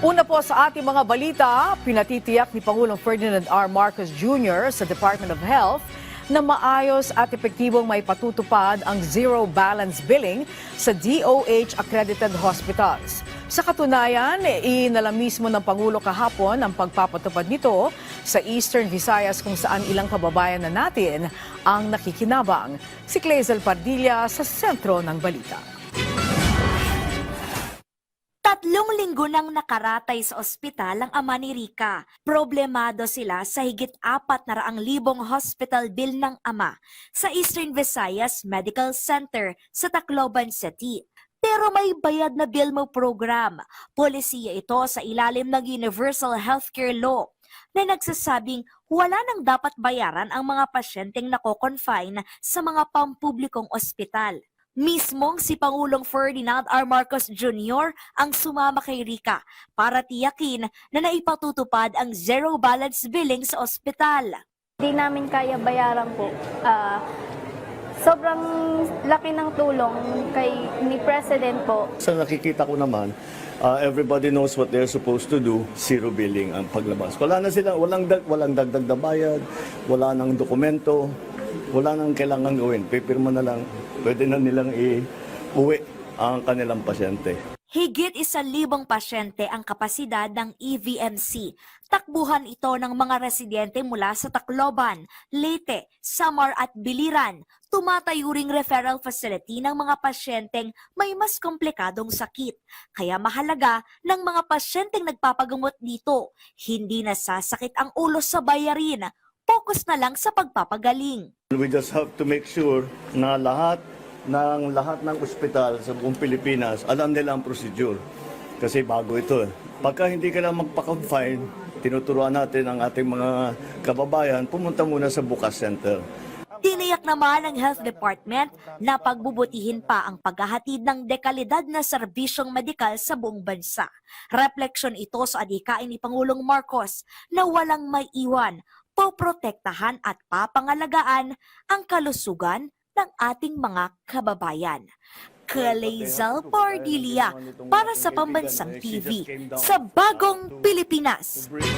Una po sa ating mga balita, pinatitiyak ni Pangulong Ferdinand R. Marcos Jr. sa Department of Health na maayos at epektibong may patutupad ang zero balance billing sa DOH-accredited hospitals. Sa katunayan, inala mismo ng Pangulo kahapon ang pagpapatupad nito sa Eastern Visayas kung saan ilang kababayan na natin ang nakikinabang. Si Clazel Pardilla sa sentro ng balita. 3 linggo nang nakaratay sa ospital ang ama ni Rica. Problemado sila sa higit 400,000 hospital bill ng ama sa Eastern Visayas Medical Center sa Tacloban City. Pero may bayad na Bilmo program. Polisiya ito sa ilalim ng Universal Healthcare Law na nagsasabing wala nang dapat bayaran ang mga pasyenteng nako-confine sa mga pampublikong ospital. Mismong si Pangulong Ferdinand R. Marcos Jr. ang sumama kay Rica para tiyakin na naipatutupad ang zero balance billing sa ospital. Hindi namin kaya bayaran po. Sobrang laki ng tulong ni President po. Sa nakikita ko naman, everybody knows what they're supposed to do, zero billing ang paglabas. Wala na sila, walang dagdag na bayad, wala nang dokumento, wala nang kailangan gawin. Pipirma na lang, pwede na nilang i-uwi ang kanilang pasyente. Higit 1,000 pasyente ang kapasidad ng EVMC. Takbuhan ito ng mga residente mula sa Tacloban, Leyte, Samar at Biliran. Tumatayo ring referral facility ng mga pasyenteng may mas komplikadong sakit. Kaya mahalaga ng mga pasyenteng nagpapagamot dito. Hindi nasasakit ang ulo sa bayarin. Focus na lang sa pagpapagaling. We just have to make sure na lahat ng ospital sa buong Pilipinas, alam nila ang procedure. Kasi bago ito. Pagka hindi ka lang magpa-confine, tinuturuan natin ang ating mga kababayan, pumunta muna sa Bukas Center. Tiniyak naman ng Health Department na pagbubutihin pa ang paghahatid ng dekalidad na serbisyong medikal sa buong bansa. Refleksyon ito sa adhikain ni Pangulong Marcos na walang may iwan, poprotektahan at papangalagaan ang kalusugan ng ating mga kababayan. Clazel Pardilla para sa Pambansang TV sa Bagong Pilipinas.